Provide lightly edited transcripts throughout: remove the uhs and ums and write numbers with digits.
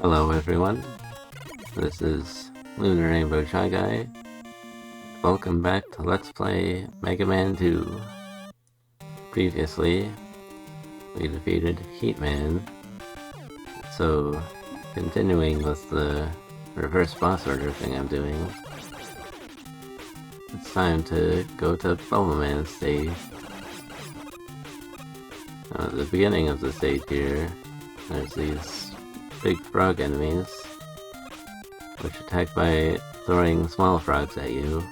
Hello everyone, this is Lunar Rainbow Shy Guy. Welcome back to Let's Play Mega Man 2. Previously, we defeated Heatman, so continuing with the reverse boss order thing I'm doing, it's time to go to Bubble Man stage. Now, at the beginning of the stage here, there's these big frog enemies, which attack by throwing small frogs at you.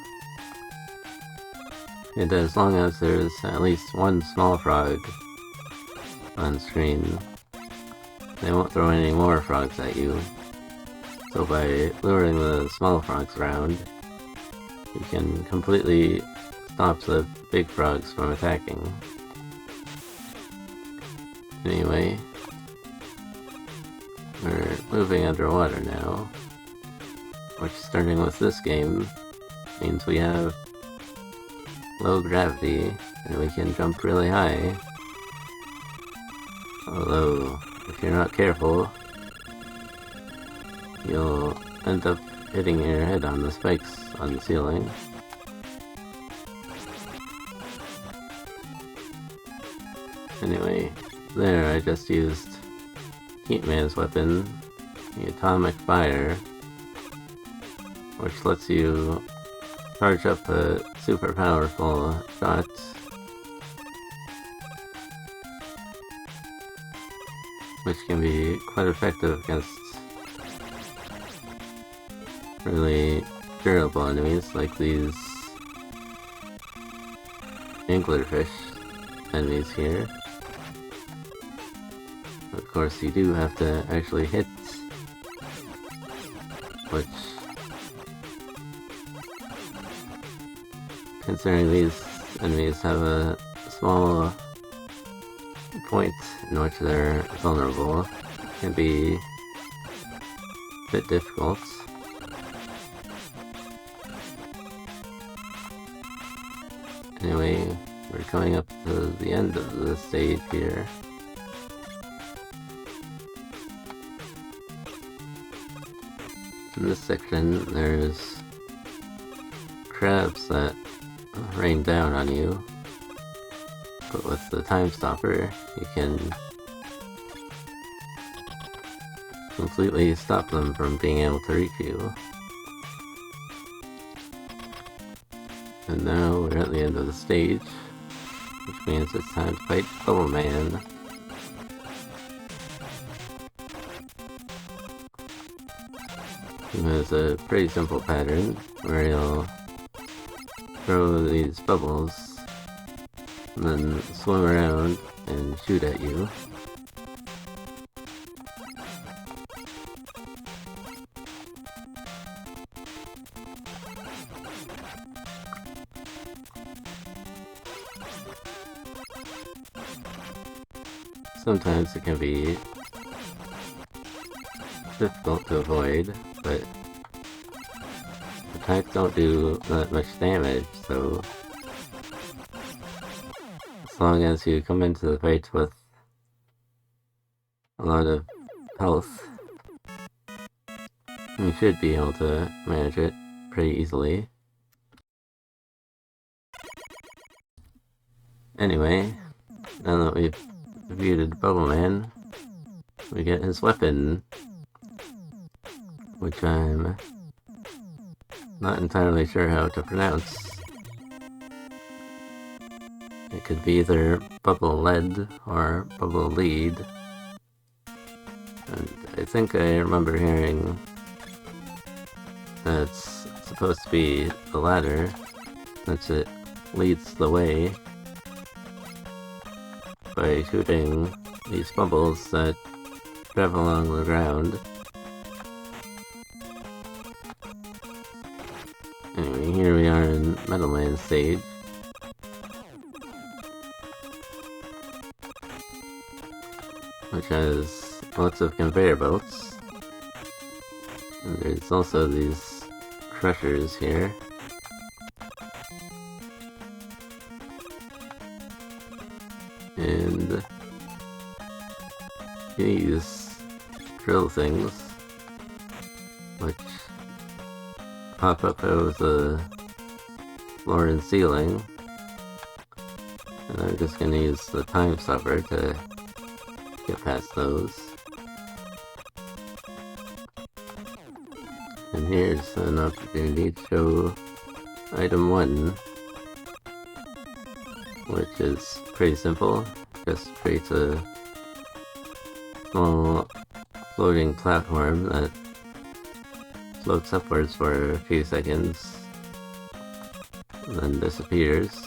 And as long as there's at least one small frog on screen, they won't throw any more frogs at you. So by luring the small frogs around, you can completely stop the big frogs from attacking. Anyway, we're moving underwater now, which, starting with this game, means we have low gravity and we can jump really high. Although, if you're not careful, you'll end up hitting your head on the spikes on the ceiling. Anyway, there I just used Heatman's weapon, the Atomic Fire, which lets you charge up a super powerful shot. Which can be quite effective against really durable enemies like these anglerfish enemies here. Of course, you do have to actually hit, which, considering these enemies have a small point in which they're vulnerable, can be a bit difficult. Anyway, we're coming up to the end of the stage here. In this section, there's crabs that rain down on you, but with the time stopper, you can completely stop them from being able to reach you. And now we're at the end of the stage, which means it's time to fight Bubble Man. He has a pretty simple pattern where he'll throw these bubbles and then swim around and shoot at you. Sometimes it can be difficult to avoid, but attacks don't do that much damage, so as long as you come into the fight with a lot of health, you should be able to manage it pretty easily. Anyway, now that we've defeated Bubble Man, we get his weapon, which I'm not entirely sure how to pronounce. It could be either Bubble Lead or Bubble Lead. And I think I remember hearing that it's supposed to be the latter, since it leads the way by shooting these bubbles that travel along the ground. Anyway, here we are in Metal Man stage. Which has lots of conveyor belts. And there's also these crushers here. And these drill things which pop up out of the floor and ceiling. And I'm just gonna use the time stopper to get past those. And here's an opportunity to show item 1, which is pretty simple. Just creates a small floating platform that floats upwards for a few seconds and then disappears.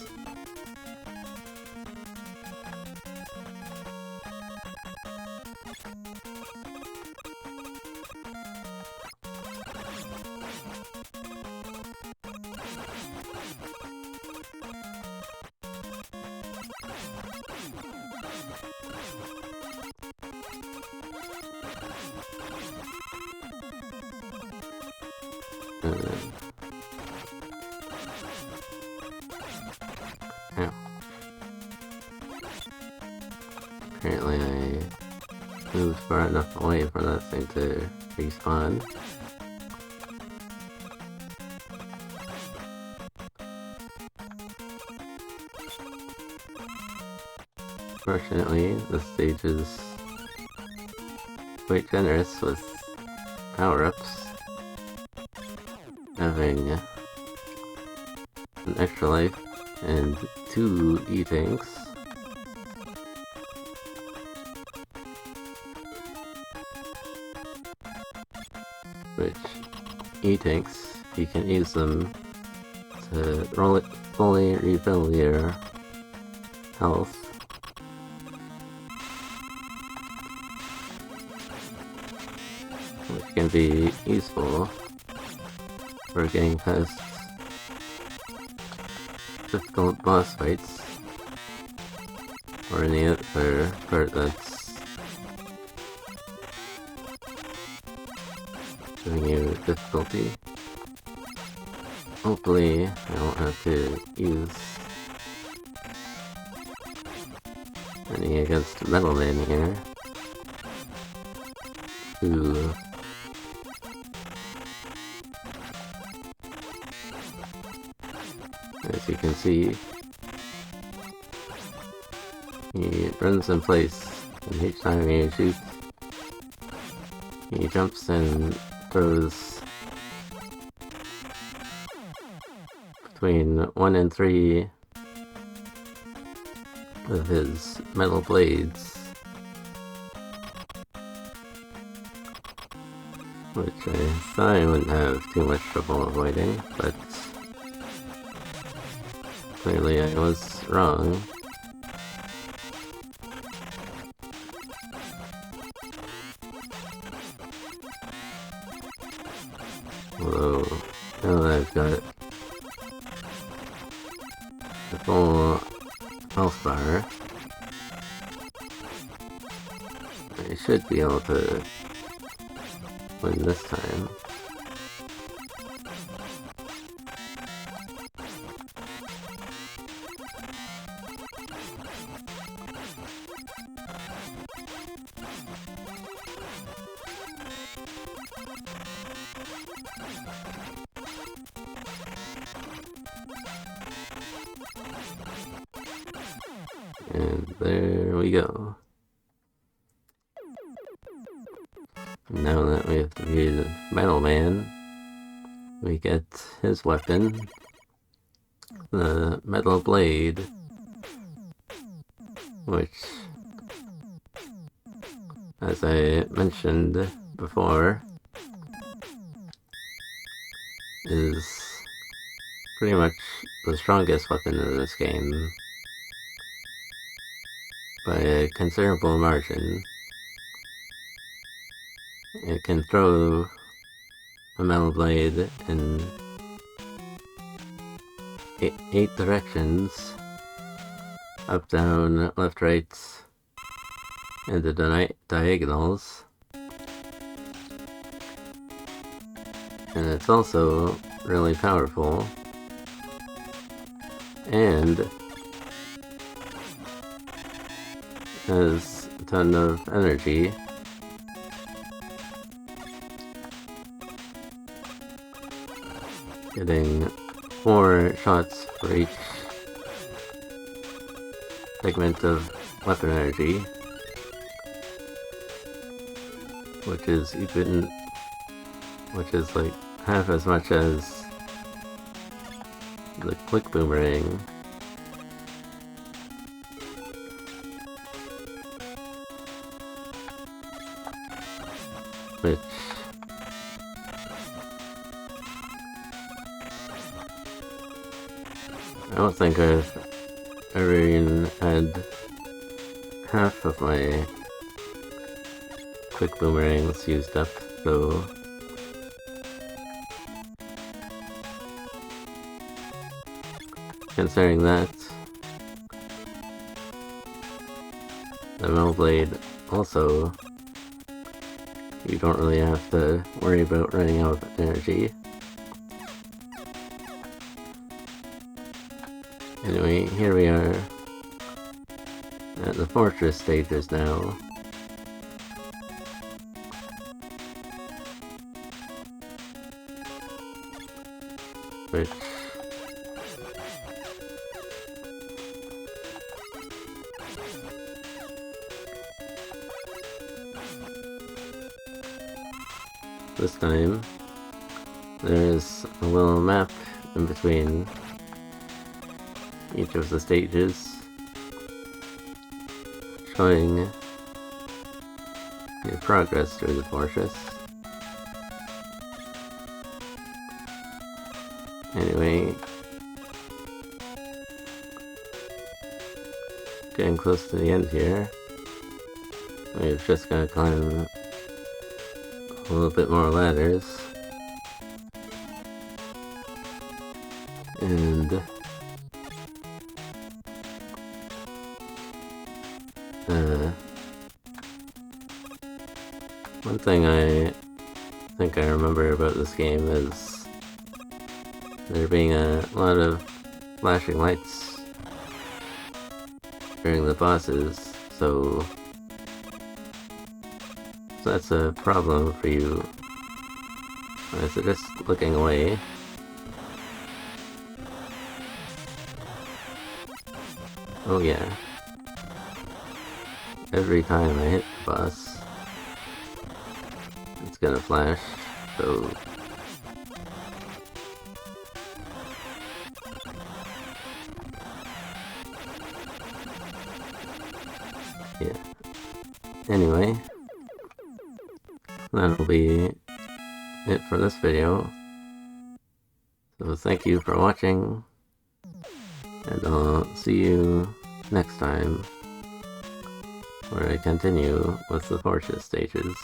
Apparently I moved far enough away for that thing to respawn. Fortunately, this stage is quite generous with power-ups. Having an extra life and 2 E-tanks. Which E-tanks, you can use them to fully refill your health. Which can be useful for getting past difficult boss fights, or any other part that's giving you difficulty. Hopefully I won't have to use any against Metal Man here, who as you can see, he runs in place, and each time he shoots, he jumps and throws between 1 and 3 of his metal blades, which I thought I wouldn't have too much trouble avoiding, but clearly I was wrong. Although, now that I've got the full health bar, I should be able to win this time. And there we go. Now that we have defeated Metal Man, we get his weapon, the Metal Blade, which, as I mentioned before, is pretty much the strongest weapon in this game by a considerable margin. It can throw a metal blade in 8 directions: up, down, left, right, and the diagonals. And it's also really powerful, and has a ton of energy. getting 4 shots for each segment of weapon energy, which is like half as much as the quick boomerang. Which I don't think I've ever even had half of my quick boomerangs used up, so considering that, the Metal Blade also, you don't really have to worry about running out of energy. Anyway, here we are at the fortress stages now. Which this time there's a little map in between each of the stages showing your progress through the fortress. Anyway, getting close to the end here. We've just gotta climb a little bit more ladders. And one thing I think I remember about this game is there being a lot of flashing lights during the bosses, so that's a problem for you. So just looking away. Oh yeah. Every time I hit the boss, it's gonna flash, so yeah. Anyway, that'll be it for this video. So thank you for watching, and I'll see you next time, where I continue with the fortress stages.